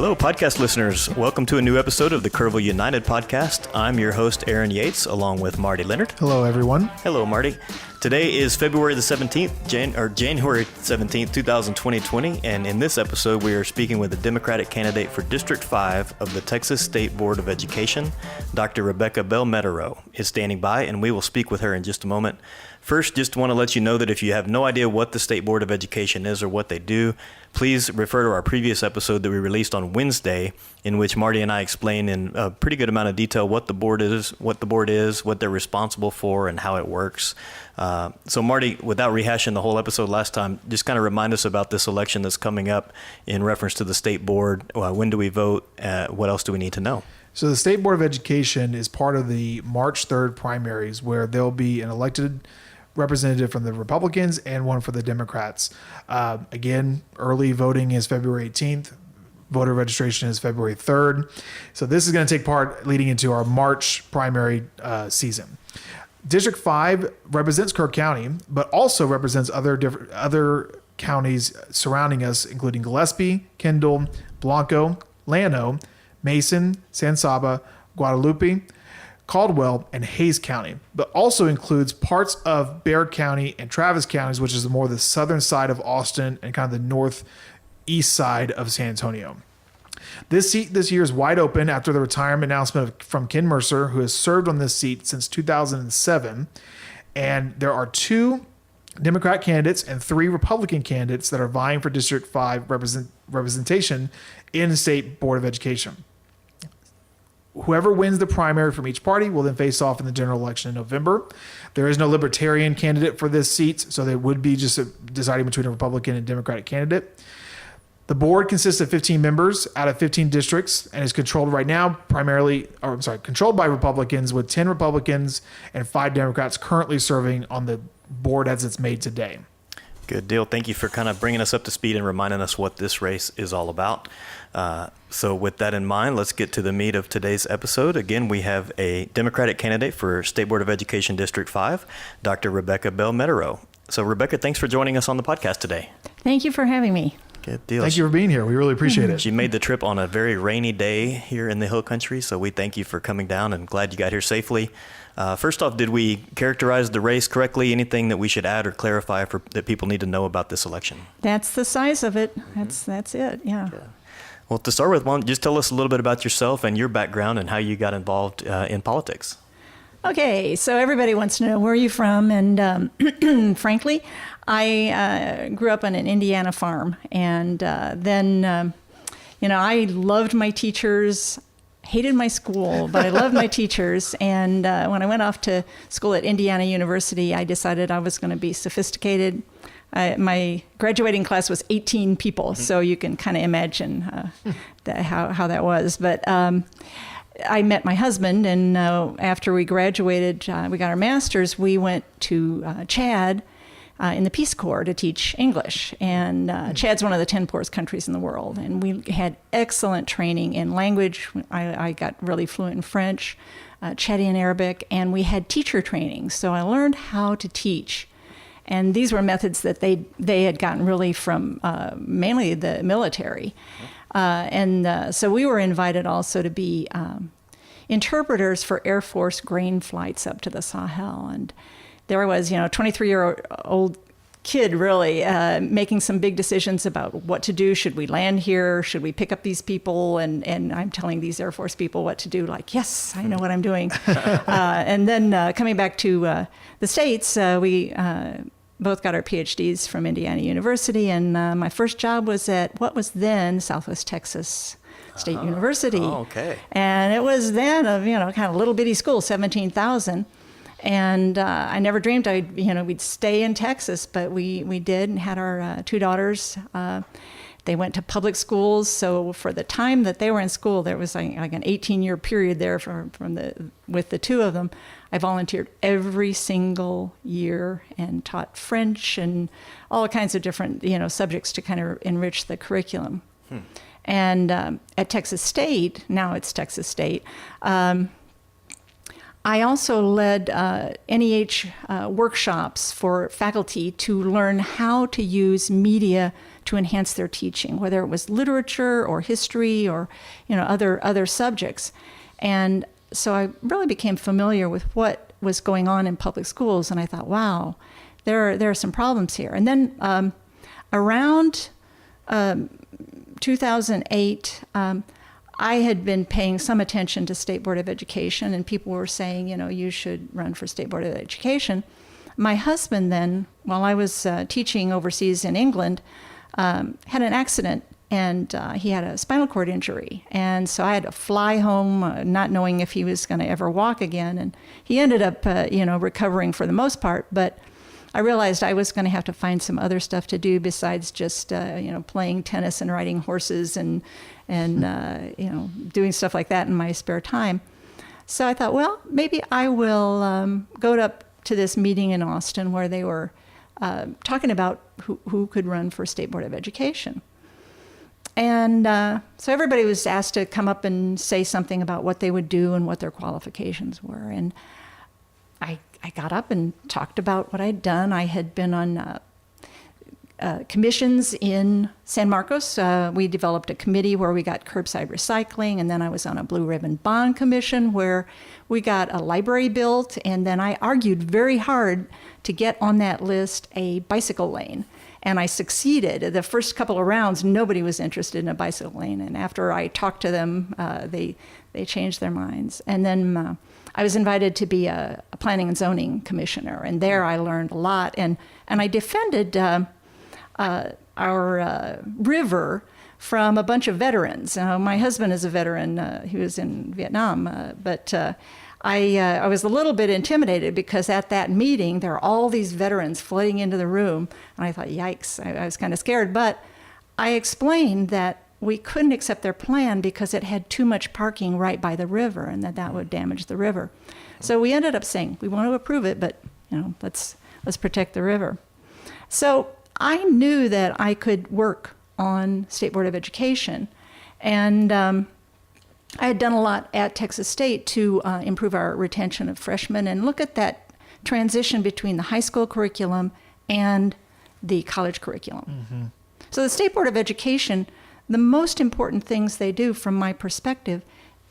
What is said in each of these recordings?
Hello, podcast listeners. Welcome to a new episode of the Kerrville United podcast. I'm your host, Aaron Yates, along with Marty Lenard. Hello, everyone. Hello, Marty. Today is February the 17th, January 17th, 2020, and in this episode, we are speaking with the Democratic candidate for District 5 of the Texas State Board of Education. Dr. Rebecca Bell-Metereau is standing by, and we will speak with her in just a moment. First, just want to let you know that if you have no idea what the State Board of Education is or what they do, please refer to our previous episode that we released on Wednesday, in which Marty and I explain in a pretty good amount of detail what the board is, what they're responsible for, and how it works. So Marty, without rehashing the whole episode last time, just kind of remind us about this election that's coming up in reference to the State Board. When do we vote? What else do we need to know? So the State Board of Education is part of the March 3rd primaries, where there'll be an elected representative from the Republicans and one for the Democrats. Again, early voting is February 18th. Voter registration is February 3rd. So this is going to take part leading into our March primary season. District 5 represents Kirk County, but also represents other counties surrounding us, including Gillespie, Kendall, Blanco, Llano, Mason, San Saba, Guadalupe, Caldwell, and Hays County, but also includes parts of Bexar County and Travis counties, which is more the southern side of Austin and kind of the northeast side of San Antonio. This seat this year is wide open after the retirement announcement from Ken Mercer, who has served on this seat since 2007. And there are 2 Democrat candidates and 3 Republican candidates that are vying for District 5 representation in the State Board of Education. Whoever wins the primary from each party will then face off in the general election in November. There is no Libertarian candidate for this seat, so they would be just deciding between a Republican and Democratic candidate. The board consists of 15 members out of 15 districts and is controlled right now controlled by Republicans, with 10 Republicans and 5 Democrats currently serving on the board as it's made today. Good deal. Thank you for kind of bringing us up to speed and reminding us what this race is all about. So with that in mind, let's get to the meat of today's episode. Again, we have a Democratic candidate for State Board of Education District 5, Dr. Rebecca Bell-Metereau. So Rebecca, thanks for joining us on the podcast today. Thank you for having me. Good deal. Thank you for being here. We really appreciate it. She made the trip on a very rainy day here in the Hill Country, so we thank you for coming down and glad you got here safely. First off, did we characterize the race correctly? Anything that we should add or clarify that people need to know about this election? That's the size of it. That's it. Yeah. Well, to start with, why don't you just tell us a little bit about yourself and your background and how you got involved in politics? Okay, so everybody wants to know, where are you from? And frankly, I grew up on an Indiana farm, and then I loved my teachers. Hated my school, but I loved my teachers. And when I went off to school at Indiana University, I decided I was going to be sophisticated. My graduating class was 18 people, so you can kind of imagine how that was. But I met my husband, and after we graduated, we got our master's, we went to Chad in the Peace Corps to teach English. And Chad's one of the 10 poorest countries in the world. And we had excellent training in language. I got really fluent in French, Chadian Arabic, and we had teacher training. So I learned how to teach. And these were methods that they had gotten really from mainly the military. So we were invited also to be interpreters for Air Force grain flights up to the Sahel. And there I was, 23-year-old kid, really, making some big decisions about what to do. Should we land here? Should we pick up these people? And I'm telling these Air Force people what to do, like, yes, I know what I'm doing. And then coming back to the States, we both got our PhDs from Indiana University. And my first job was at what was then Southwest Texas State University. Oh, okay. And it was then kind of little bitty school, 17,000. And I never dreamed we'd stay in Texas, but we did, and had our 2 daughters. They went to public schools, so for the time that they were in school, there was like an 18-year period there with the 2 of them. I volunteered every single year and taught French and all kinds of different subjects to kind of enrich the curriculum. And at Texas State, now it's Texas State. I also led NEH workshops for faculty to learn how to use media to enhance their teaching, whether it was literature or history or other subjects. And so I really became familiar with what was going on in public schools, and I thought, wow, there are some problems here. And then around 2008, I had been paying some attention to State Board of Education, and people were saying, you should run for State Board of Education. My husband then, while I was teaching overseas in England, had an accident, and he had a spinal cord injury. And so I had to fly home, not knowing if he was going to ever walk again. And he ended up, recovering for the most part. But I realized I was going to have to find some other stuff to do besides just, playing tennis and riding horses and doing stuff like that in my spare time. So I thought, well, maybe I will go up to this meeting in Austin where they were talking about who could run for State Board of Education. And so everybody was asked to come up and say something about what they would do and what their qualifications were. And I got up and talked about what I'd done. I had been on commissions in San Marcos. We developed a committee where we got curbside recycling, and then I was on a Blue Ribbon Bond Commission where we got a library built, and then I argued very hard to get on that list a bicycle lane. And I succeeded. The first couple of rounds, nobody was interested in a bicycle lane, and after I talked to them, they changed their minds. And then I was invited to be a planning and zoning commissioner, and there I learned a lot. And I defended our river from a bunch of veterans. My husband is a veteran. He was in Vietnam, but I was a little bit intimidated because at that meeting, there are all these veterans flooding into the room. And I thought, yikes, I was kind of scared. But I explained that we couldn't accept their plan because it had too much parking right by the river and that would damage the river. So we ended up saying, we want to approve it, but let's protect the river. So I knew that I could work on State Board of Education. And I had done a lot at Texas State to improve our retention of freshmen and look at that transition between the high school curriculum and the college curriculum. Mm-hmm. So the State Board of Education, the most important things they do from my perspective,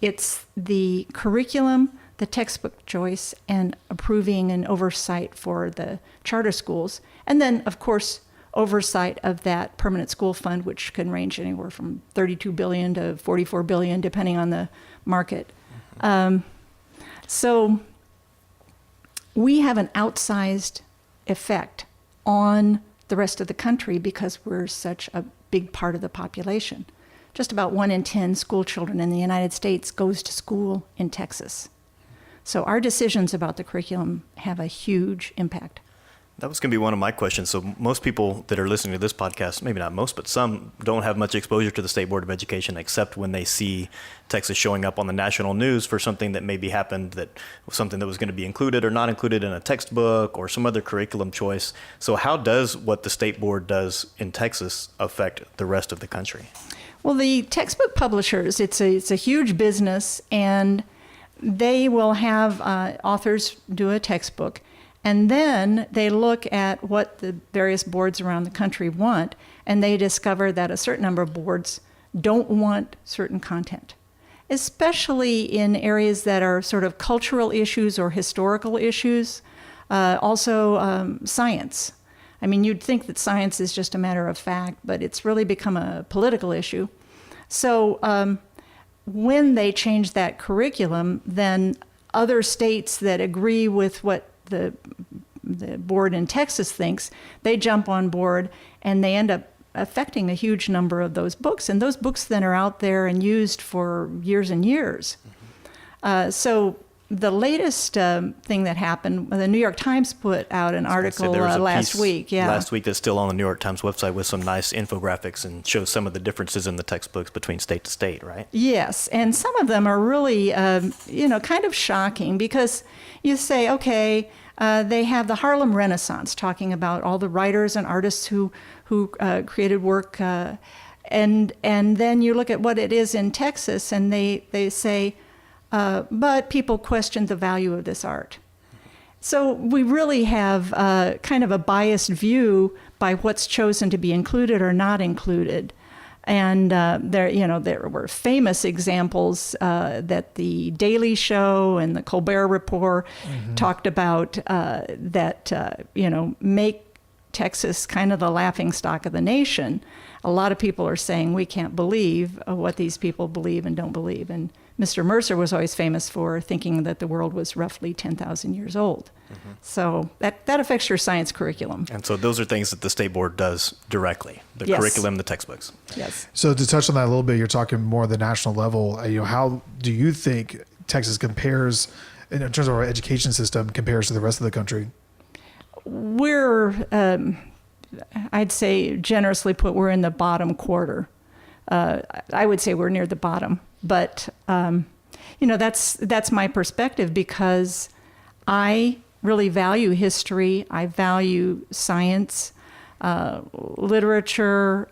it's the curriculum, the textbook choice, and approving and oversight for the charter schools. And then, of course, oversight of that permanent school fund, which can range anywhere from $32 billion to $44 billion, depending on the market. So we have an outsized effect on the rest of the country because we're such a big part of the population. Just about 1 in 10 school children in the United States goes to school in Texas. So our decisions about the curriculum have a huge impact. That was going to be one of my questions. So most people that are listening to this podcast, maybe not most, but some don't have much exposure to the State Board of Education except when they see Texas showing up on the national news for something that maybe happened, that something that was going to be included or not included in a textbook or some other curriculum choice. So how does what the State Board does in Texas affect the rest of the country? Well, the textbook publishers, it's a huge business, and they will have authors do a textbook. And then they look at what the various boards around the country want, and they discover that a certain number of boards don't want certain content, especially in areas that are sort of cultural issues or historical issues, also science. I mean, you'd think that science is just a matter of fact, but it's really become a political issue. So when they change that curriculum, then other states that agree with what the board in Texas thinks, they jump on board, and they end up affecting a huge number of those books. And those books then are out there and used for years and years. Mm-hmm. So the latest thing that happened, the New York Times put out an article last week. Yeah, last week that's still on the New York Times website with some nice infographics and shows some of the differences in the textbooks between state to state, right? Yes, and some of them are really, kind of shocking because you say, okay, they have the Harlem Renaissance talking about all the writers and artists who created work, and then you look at what it is in Texas, and they say, but people question the value of this art. So we really have kind of a biased view by what's chosen to be included or not included. And there were famous examples that the Daily Show and the Colbert Report talked about that make Texas kind of the laughingstock of the nation. A lot of people are saying we can't believe what these people believe and don't believe. And Mr. Mercer was always famous for thinking that the world was roughly 10,000 years old. So that affects your science curriculum. And so those are things that the state board does directly, the Yes. curriculum, the textbooks. Yes. So to touch on that a little bit, you're talking more at the national level. How do you think Texas compares, in terms of our education system, compares to the rest of the country? We're, I'd say generously put, we're in the bottom quarter. I would say we're near the bottom, but that's my perspective, because I really value history. I value science, literature.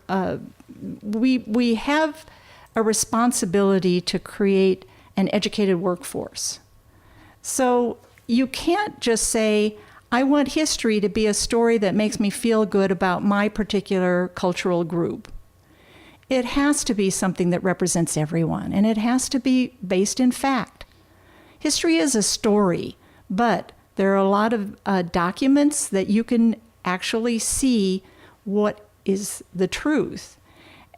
We have a responsibility to create an educated workforce. So you can't just say, I want history to be a story that makes me feel good about my particular cultural group. It has to be something that represents everyone, and it has to be based in fact. History is a story, but there are a lot of documents that you can actually see what is the truth.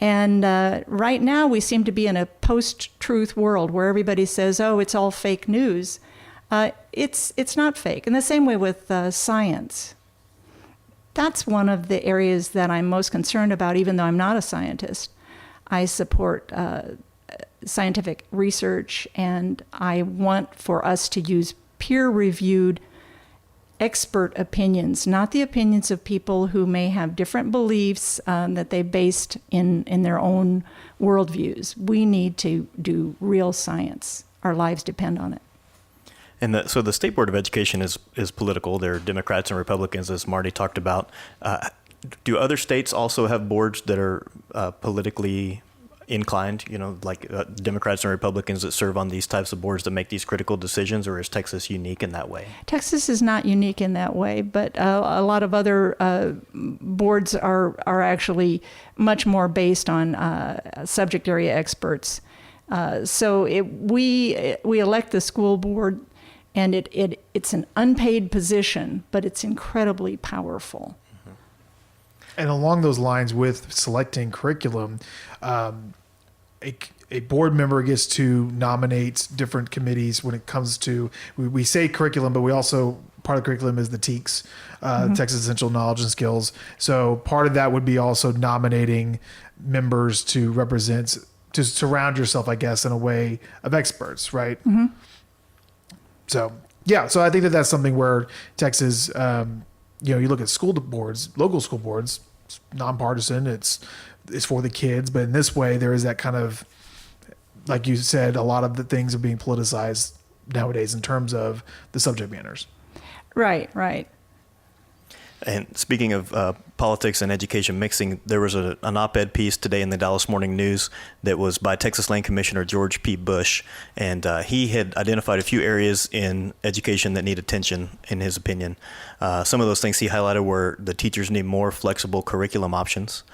And right now we seem to be in a post-truth world where everybody says, oh, it's all fake news. It's not fake. And the same way with science. That's one of the areas that I'm most concerned about, even though I'm not a scientist. I support scientific research, and I want for us to use peer-reviewed expert opinions, not the opinions of people who may have different beliefs that they based in their own worldviews. We need to do real science. Our lives depend on it. And so the State Board of Education is political. There are Democrats and Republicans, as Marty talked about. Do other states also have boards that are politically inclined, like Democrats and Republicans that serve on these types of boards that make these critical decisions, or is Texas unique in that way? Texas is not unique in that way, but a lot of other boards are actually much more based on subject area experts. So we elect the school board, and it's an unpaid position, but it's incredibly powerful. And along those lines with selecting curriculum, a board member gets to nominate different committees when it comes to, we say curriculum, but we also, part of the curriculum is the TEKS, Texas Essential Knowledge and Skills. So part of that would be also nominating members to represent, to surround yourself, I guess, in a way of experts, right? Mm-hmm. So, yeah, so I think that's something where Texas, you look at school boards, local school boards, it's nonpartisan, it's for the kids, but in this way, there is that kind of, like you said, a lot of the things are being politicized nowadays in terms of the subject matters. Right. And speaking of politics and education mixing, there was an op-ed piece today in the Dallas Morning News that was by Texas Land Commissioner George P. Bush, and he had identified a few areas in education that need attention, in his opinion. Some of those things he highlighted were the teachers need more flexible curriculum options.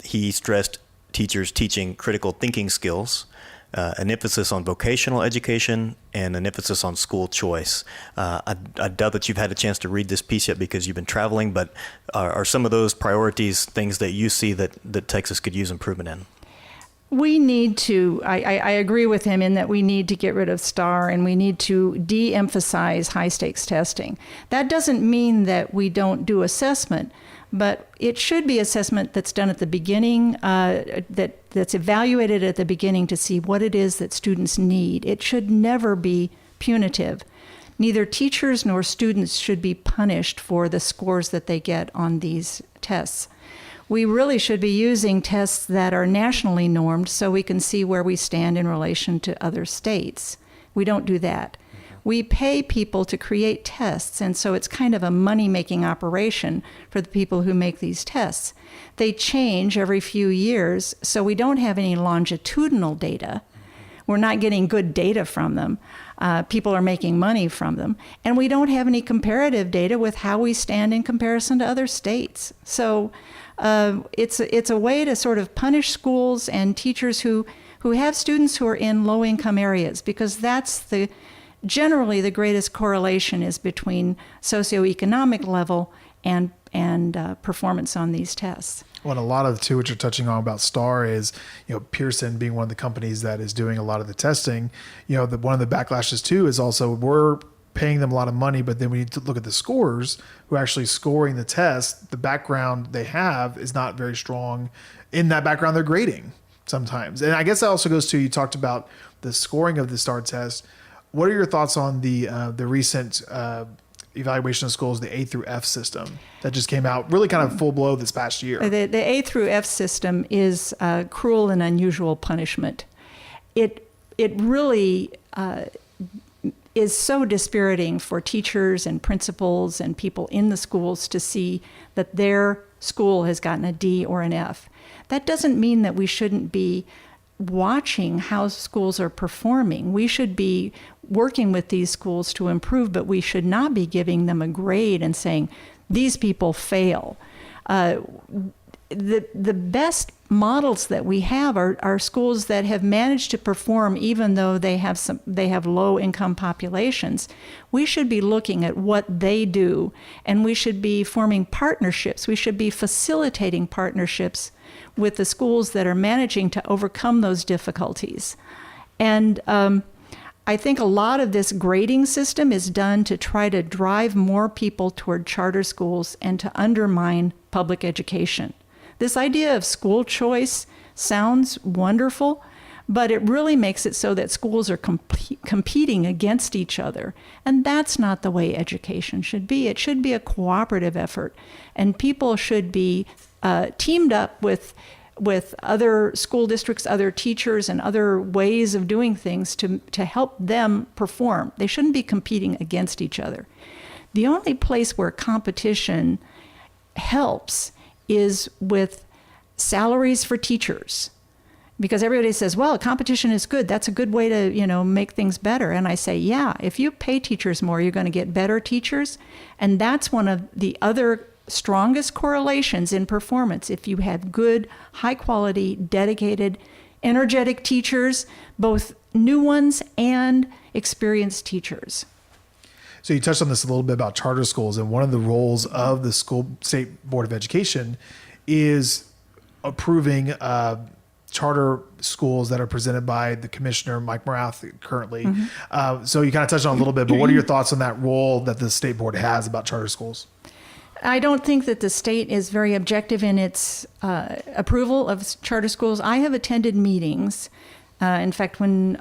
He stressed teachers teaching critical thinking skills, an emphasis on vocational education, and an emphasis on school choice. I doubt that you've had a chance to read this piece yet because you've been traveling, but are some of those priorities things that you see that Texas could use improvement in? We need to, I agree with him in that we need to get rid of STAR and we need to de-emphasize high-stakes testing. That doesn't mean that we don't do assessment, but it should be assessment that's done at the beginning, that's evaluated at the beginning to see what it is that students need. It should never be punitive. Neither teachers nor students should be punished for the scores that they get on these tests. We really should be using tests that are nationally normed so we can see where we stand in relation to other states. We don't do that. We pay people to create tests, and so it's kind of a money-making operation for the people who make these tests. They change every few years, so we don't have any longitudinal data. We're not getting good data from them. People are making money from them. And we don't have any comparative data with how we stand in comparison to other states. So it's a way to sort of punish schools and teachers who have students who are in low-income areas, because that's generally the greatest correlation is between socioeconomic level and performance on these tests. Well, and a lot of, too, what you're touching on about STAR is, Pearson being one of the companies that is doing a lot of the testing. One of the backlashes, too, is also we're paying them a lot of money, but then we need to look at the scorers who are actually scoring the test. The background they have is not very strong. In that background, they're grading sometimes. And I guess that also goes to, you talked about the scoring of the STAR test. What are your thoughts on the recent evaluation of schools, the A through F system that just came out really kind of full blow this past year? The A through F system is cruel and unusual punishment. It really is so dispiriting for teachers and principals and people in the schools to see that their school has gotten a D or an F. That doesn't mean that we shouldn't be watching how schools are performing. We should be working with these schools to improve, but we should not be giving them a grade and saying, these people fail. The best models that we have are schools that have managed to perform even though they have low income populations. We should be looking at what they do, and we should be forming partnerships. We should be facilitating partnerships with the schools that are managing to overcome those difficulties. And I think a lot of this grading system is done to try to drive more people toward charter schools and to undermine public education. This idea of school choice sounds wonderful, but it really makes it so that schools are competing against each other. And that's not the way education should be. It should be a cooperative effort. And people should be teamed up with other school districts, other teachers, and other ways of doing things to help them perform. They shouldn't be competing against each other. The only place where competition helps is with salaries for teachers. Because everybody says, well, competition is good. That's a good way to, make things better. And I say, yeah, if you pay teachers more, you're going to get better teachers. And that's one of the other strongest correlations in performance. If you have good, high quality, dedicated, energetic teachers, both new ones and experienced teachers. So you touched on this a little bit about charter schools, and one of the roles of the state board of education is approving charter schools that are presented by the commissioner, Mike Morath, currently. Mm-hmm. So you kind of touched on it a little bit, but what are your thoughts on that role that the state board has about charter schools? I don't think that the state is very objective in its approval of charter schools. I have attended meetings. In fact, when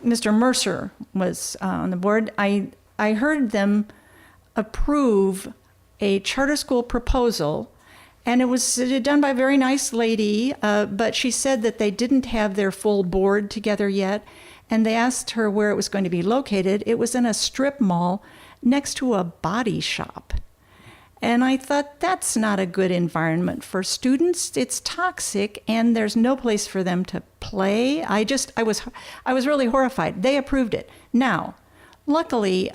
Mr. Mercer was on the board, I heard them approve a charter school proposal, and it was done by a very nice lady, but she said that they didn't have their full board together yet, and they asked her where it was going to be located. It was in a strip mall next to a body shop. And I thought, that's not a good environment for students. It's toxic, and there's no place for them to play. I was really horrified. They approved it. Now, luckily,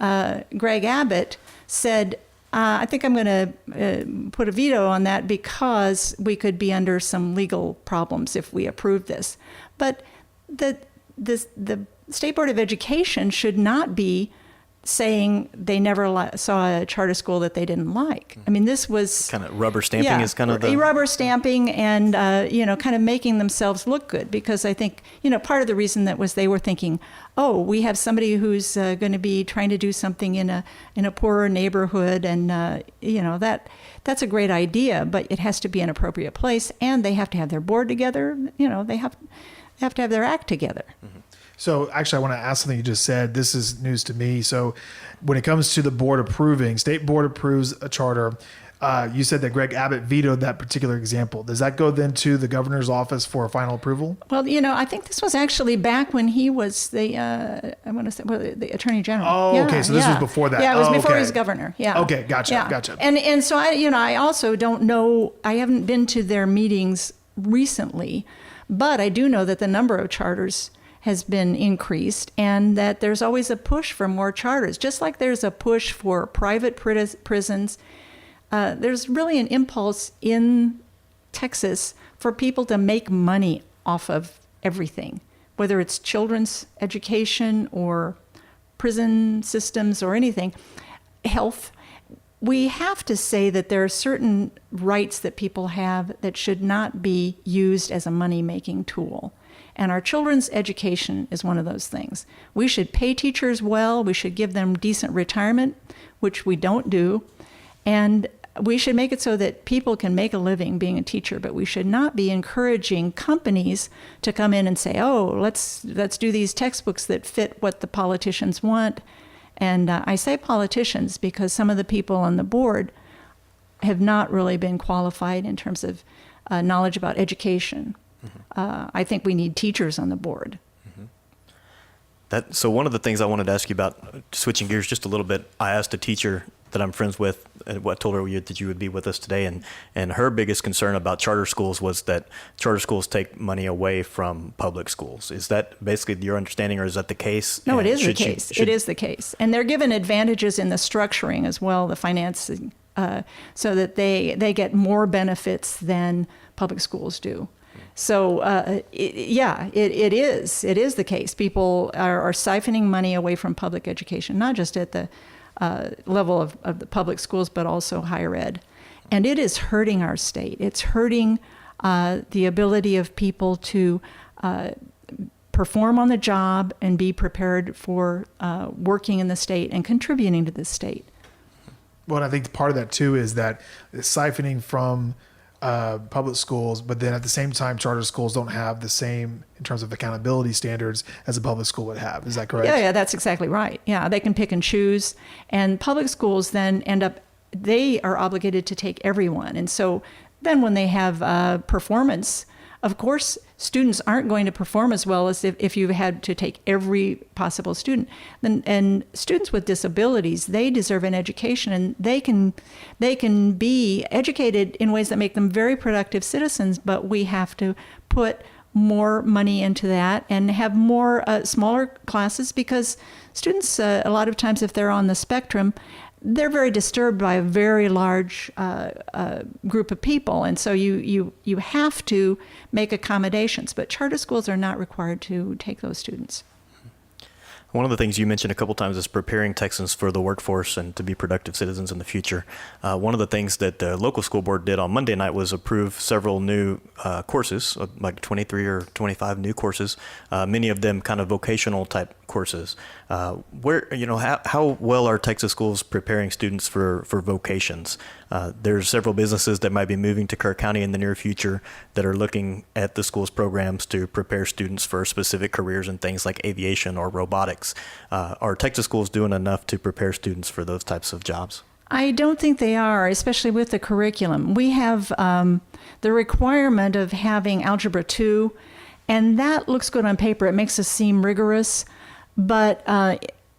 Greg Abbott said, I think I'm going to put a veto on that because we could be under some legal problems if we approve this. But the State Board of Education should not be saying they never saw a charter school that they didn't like. I mean, this was kind of rubber stamping is kind of the rubber stamping and, kind of making themselves look good, because I think, part of the reason that was they were thinking, oh, we have somebody who's going to be trying to do something in a poorer neighborhood. And, that's a great idea, but it has to be an appropriate place, and they have to have their board together. They have to have their act together. Mm-hmm. So actually, I want to ask something you just said. This is news to me. So when it comes to the board approving, state board approves a charter. You said that Greg Abbott vetoed that particular example. Does that go then to the governor's office for a final approval? Well, I think this was actually back when he was the the attorney general. Oh, okay. So this was before that. Yeah, it was before he was governor. Yeah. Okay, gotcha. And so I also don't know. I haven't been to their meetings recently, But I do know that the number of charters has been increased, and that there's always a push for more charters. Just like there's a push for private prisons, there's really an impulse in Texas for people to make money off of everything, whether it's children's education or prison systems or anything, health. We have to say that there are certain rights that people have that should not be used as a money-making tool. And our children's education is one of those things. We should pay teachers well. We should give them decent retirement, which we don't do. And we should make it so that people can make a living being a teacher, but we should not be encouraging companies to come in and say, oh, let's do these textbooks that fit what the politicians want. And I say politicians because some of the people on the board have not really been qualified in terms of knowledge about education. I think we need teachers on the board. So one of the things I wanted to ask you about, switching gears just a little bit, I asked a teacher that I'm friends with, and what told her that you would be with us today, and her biggest concern about charter schools was that charter schools take money away from public schools. Is that basically your understanding, or is that the case? No, it is the case. It is the case. And they're given advantages in the structuring as well, the financing, so that they get more benefits than public schools do. So, it is the case. People are siphoning money away from public education, not just at the level of the public schools, but also higher ed. And it is hurting our state. It's hurting the ability of people to perform on the job and be prepared for working in the state and contributing to the state. Well, I think part of that, too, is that it's siphoning from public schools, but then at the same time, charter schools don't have the same in terms of accountability standards as a public school would have. Is that correct? Yeah, that's exactly right. Yeah, they can pick and choose. And public schools then they are obligated to take everyone. And so then when they have performance, of course, students aren't going to perform as well as if you had to take every possible student. And students with disabilities, they deserve an education, and they can be educated in ways that make them very productive citizens, but we have to put more money into that and have more smaller classes, because students, a lot of times if they're on the spectrum, they're very disturbed by a very large group of people. And so you have to make accommodations, but charter schools are not required to take those students. One of the things you mentioned a couple times is preparing Texans for the workforce and to be productive citizens in the future. One of the things that the local school board did on Monday night was approve several new courses, like 23 or 25 new courses, many of them kind of vocational type courses. How well are Texas schools preparing students for vocations? There's several businesses that might be moving to Kerr County in the near future that are looking at the school's programs to prepare students for specific careers in things like aviation or robotics. Are Texas schools doing enough to prepare students for those types of jobs? I don't think they are, especially with the curriculum. We have the requirement of having Algebra 2, and that looks good on paper. It makes us seem rigorous, but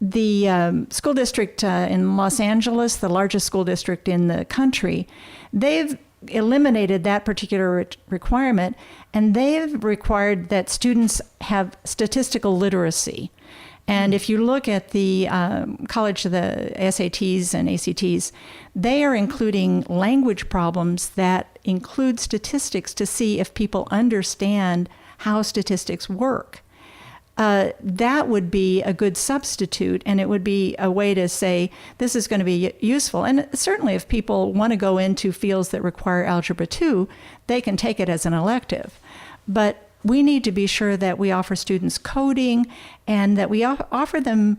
the school district in Los Angeles, the largest school district in the country, they've eliminated that particular requirement, and they've required that students have statistical literacy. And if you look at the college, the SATs and ACTs, they are including language problems that include statistics to see if people understand how statistics work. That would be a good substitute, and it would be a way to say this is going to be useful. And certainly if people want to go into fields that require Algebra 2, they can take it as an elective. But we need to be sure that we offer students coding, and that we offer them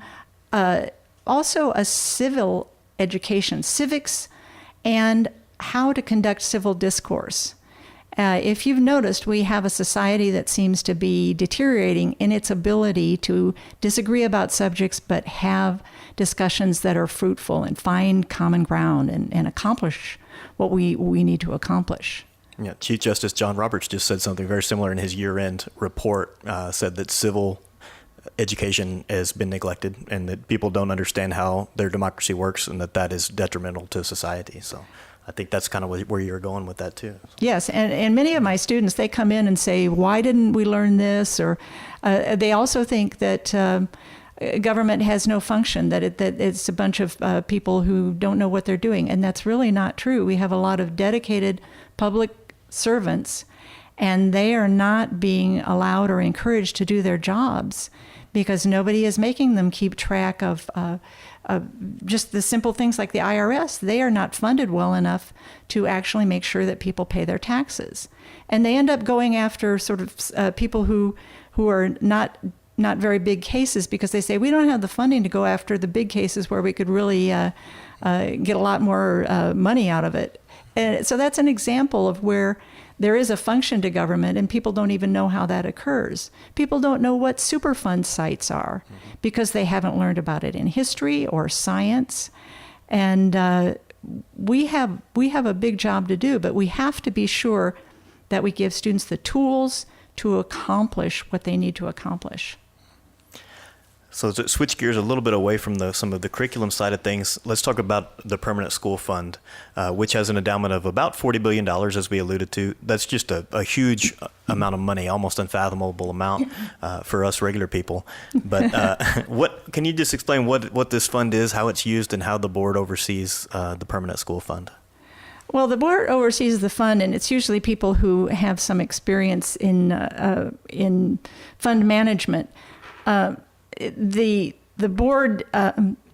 also a civil education, civics, and how to conduct civil discourse. If you've noticed, we have a society that seems to be deteriorating in its ability to disagree about subjects, but have discussions that are fruitful and find common ground and accomplish what we need to accomplish. Yeah, Chief Justice John Roberts just said something very similar in his year-end report, said that civil education has been neglected and that people don't understand how their democracy works, and that is detrimental to society. So I think that's kind of where you're going with that too. Yes, and many of my students, they come in and say, why didn't we learn this? Or they also think that government has no function, that it's a bunch of people who don't know what they're doing. And that's really not true. We have a lot of dedicated public servants, and they are not being allowed or encouraged to do their jobs because nobody is making them keep track of just the simple things like the IRS. They are not funded well enough to actually make sure that people pay their taxes. And they end up going after sort of people who are not very big cases because they say, we don't have the funding to go after the big cases where we could really get a lot more money out of it. And so that's an example of where there is a function to government and people don't even know how that occurs. People don't know what Superfund sites are because they haven't learned about it in history or science. And we have a big job to do, but we have to be sure that we give students the tools to accomplish what they need to accomplish. So to switch gears a little bit away from some of the curriculum side of things, let's talk about the Permanent School Fund, which has an endowment of about $40 billion, as we alluded to. That's just a huge amount of money, almost unfathomable amount for us regular people. But what can you just explain what this fund is, how it's used, and how the board oversees the Permanent School Fund? Well, the board oversees the fund, and it's usually people who have some experience in fund management. The board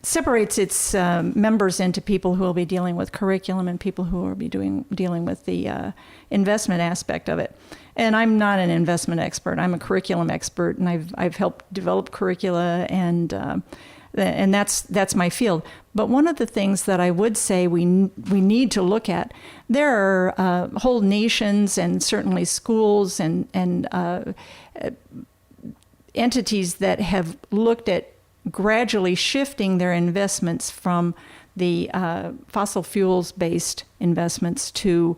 separates its members into people who will be dealing with curriculum and people who will be dealing with the investment aspect of it. And I'm not an investment expert. I'm a curriculum expert, and I've helped develop curricula, and that's my field. But one of the things that I would say we need to look at, there are whole nations and certainly schools and entities that have looked at gradually shifting their investments from the fossil fuels-based investments to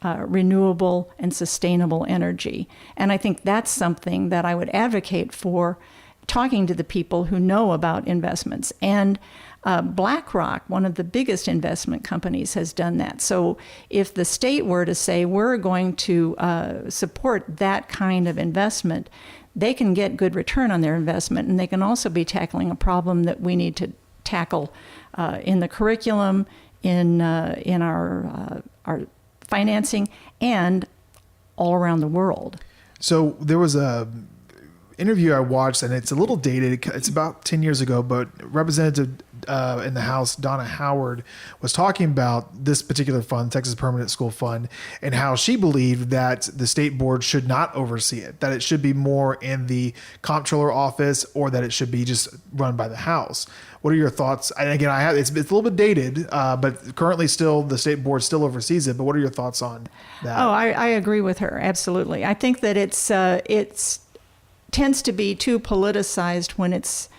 renewable and sustainable energy. And I think that's something that I would advocate for, talking to the people who know about investments. And BlackRock, one of the biggest investment companies, has done that. So if the state were to say, we're going to support that kind of investment, they can get good return on their investment, and they can also be tackling a problem that we need to tackle in the curriculum, in our financing, and all around the world. So there was a interview I watched, and it's a little dated. It's about 10 years ago, but Representative in the House, Donna Howard, was talking about this particular fund, Texas Permanent School Fund, and how she believed that the state board should not oversee it, that it should be more in the comptroller office, or that it should be just run by the House. What are your thoughts? And again, it's a little bit dated, but currently still the state board still oversees it. But what are your thoughts on that? Oh, I agree with her. Absolutely. I think that it's tends to be too politicized when it's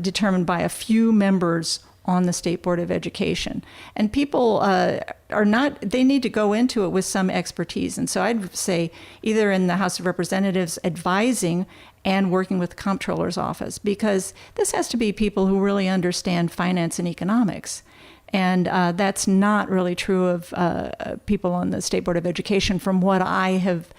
determined by a few members on the State Board of Education. And people they need to go into it with some expertise. And so I'd say either in the House of Representatives advising and working with the comptroller's office, because this has to be people who really understand finance and economics. And that's not really true of people on the State Board of Education from what I have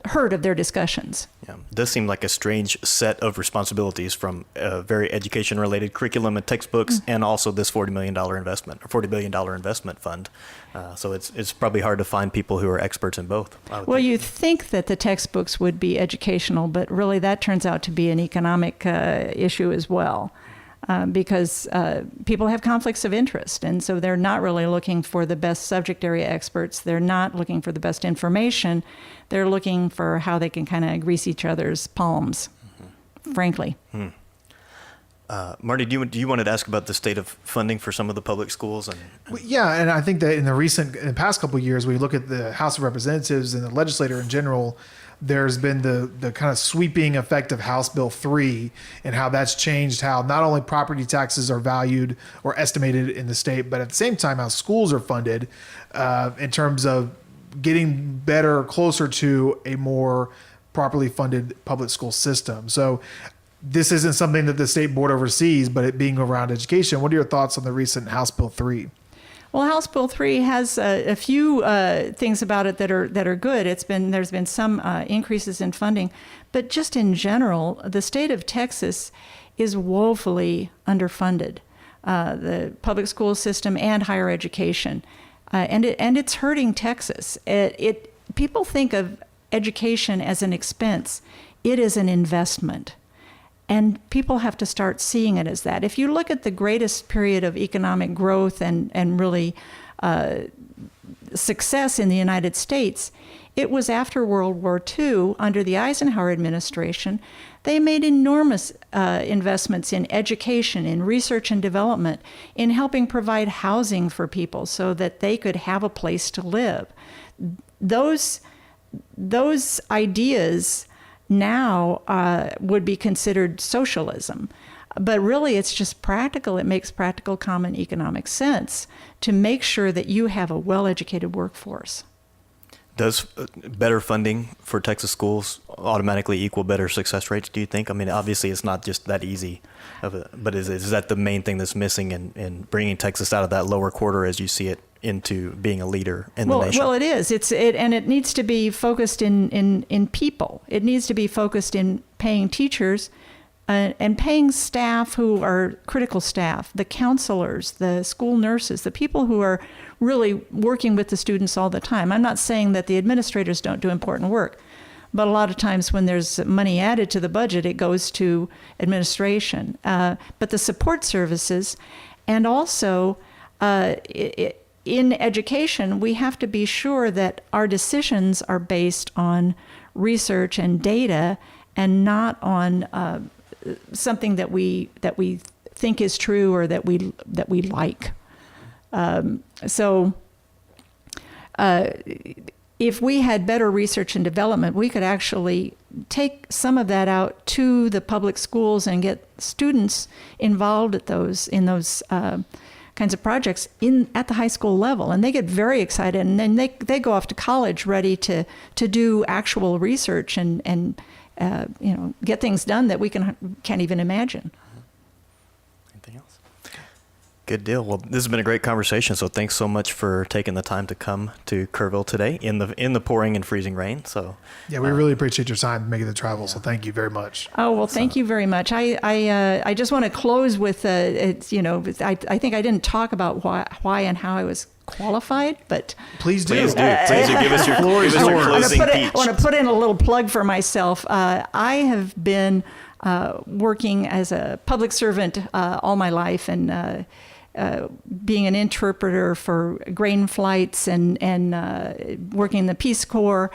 heard of their discussions. Yeah, it does seem like a strange set of responsibilities from very education-related curriculum and textbooks, and also this $40 billion investment fund. So it's probably hard to find people who are experts in both. Well, you think that the textbooks would be educational, but really that turns out to be an economic issue as well. Because people have conflicts of interest, and so they're not really looking for the best subject area experts. They're not looking for the best information. They're looking for how they can kind of grease each other's palms, frankly. Marty, do you want to ask about the state of funding for some of the public schools? Yeah, and I think that in the past couple of years, we look at the House of Representatives and the legislature in general, there's been the kind of sweeping effect of House Bill 3 and how that's changed how not only property taxes are valued or estimated in the state, but at the same time how schools are funded in terms of getting better, closer to a more properly funded public school system. So this isn't something that the state board oversees, but it being around education. What are your thoughts on the recent House Bill 3? Well, House Bill 3 has a few things about it that are good. There's been some increases in funding, but just in general, the state of Texas is woefully underfunded, the public school system and higher education, and it's hurting Texas. People think of education as an expense. It is an investment. And people have to start seeing it as that. If you look at the greatest period of economic growth and really success in the United States, it was after World War II, under the Eisenhower administration. They made enormous investments in education, in research and development, in helping provide housing for people so that they could have a place to live. Those ideas now would be considered socialism. But really, it's just practical. It makes practical common economic sense to make sure that you have a well-educated workforce. Does better funding for Texas schools automatically equal better success rates, do you think? I mean, obviously, it's not just that easy, but is that the main thing that's missing in bringing Texas out of that lower quarter as you see it into being a leader in the nation? Well, it is. And it needs to be focused in people. It needs to be focused in paying teachers and paying staff who are critical staff, the counselors, the school nurses, the people who are really working with the students all the time. I'm not saying that the administrators don't do important work, but a lot of times when there's money added to the budget, it goes to administration. But the support services, and also in education, we have to be sure that our decisions are based on research and data and not on something that we think is true or that we like. So if we had better research and development, we could actually take some of that out to the public schools and get students involved in those kinds of projects at the high school level, and they get very excited, and then they go off to college ready to do actual research and get things done that we can't even imagine. Anything else? Good deal. Well, this has been a great conversation. So thanks so much for taking the time to come to Kerrville today in the pouring and freezing rain. So yeah, we really appreciate your time making the travel. So thank you very much. Oh well, thank you very much. I just want to close with I think I didn't talk about why and how I was qualified, but please do. Please do. Give us your closing speech. I want to put in a little plug for myself. I have been working as a public servant all my life, and being an interpreter for grain flights and working in the Peace Corps,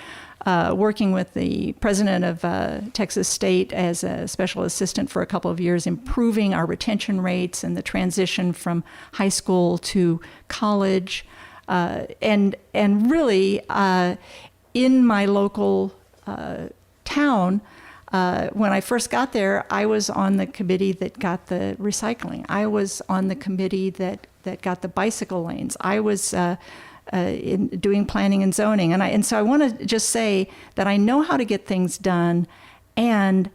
working with the president of Texas State as a special assistant for a couple of years, improving our retention rates and the transition from high school to college, and really in my local town. When I first got there, I was on the committee that got the recycling. I was on the committee that got the bicycle lanes. I was doing planning and zoning. And so I want to just say that I know how to get things done. And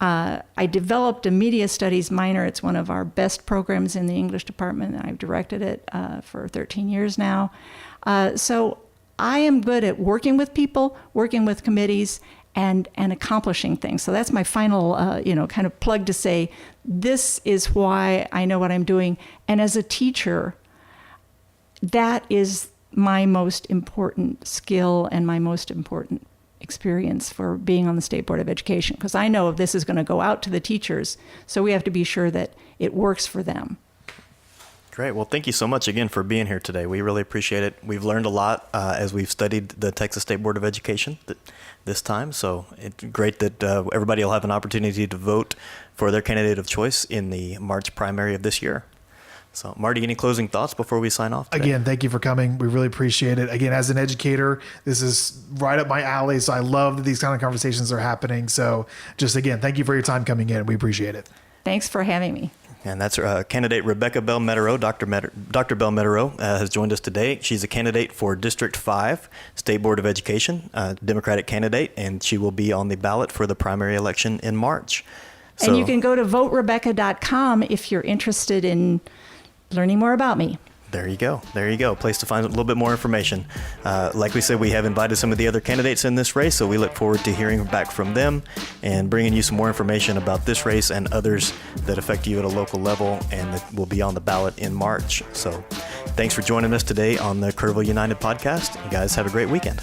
I developed a media studies minor. It's one of our best programs in the English department, and I've directed it for 13 years now. So I am good at working with people, working with committees, and accomplishing things. So that's my final, kind of plug to say, this is why I know what I'm doing. And as a teacher, that is my most important skill and my most important experience for being on the State Board of Education, because I know if this is going to go out to the teachers, so we have to be sure that it works for them. Great. Well, thank you so much again for being here today. We really appreciate it. We've learned a lot as we've studied the Texas State Board of Education this time. So it's great that everybody will have an opportunity to vote for their candidate of choice in the March primary of this year. So, Marty, any closing thoughts before we sign off today? Again, thank you for coming. We really appreciate it. Again, as an educator, this is right up my alley. So I love that these kind of conversations are happening. So just again, thank you for your time coming in. We appreciate it. Thanks for having me. And that's candidate Rebecca Bell-Metereau. Dr. Bell-Metereau has joined us today. She's a candidate for District 5, State Board of Education, Democratic candidate, and she will be on the ballot for the primary election in March. So, and you can go to voterebecca.com if you're interested in learning more about me. There you go. There you go. Place to find a little bit more information. Like we said, we have invited some of the other candidates in this race, so we look forward to hearing back from them and bringing you some more information about this race and others that affect you at a local level and that will be on the ballot in March. So thanks for joining us today on the Kerrville United podcast. You guys have a great weekend.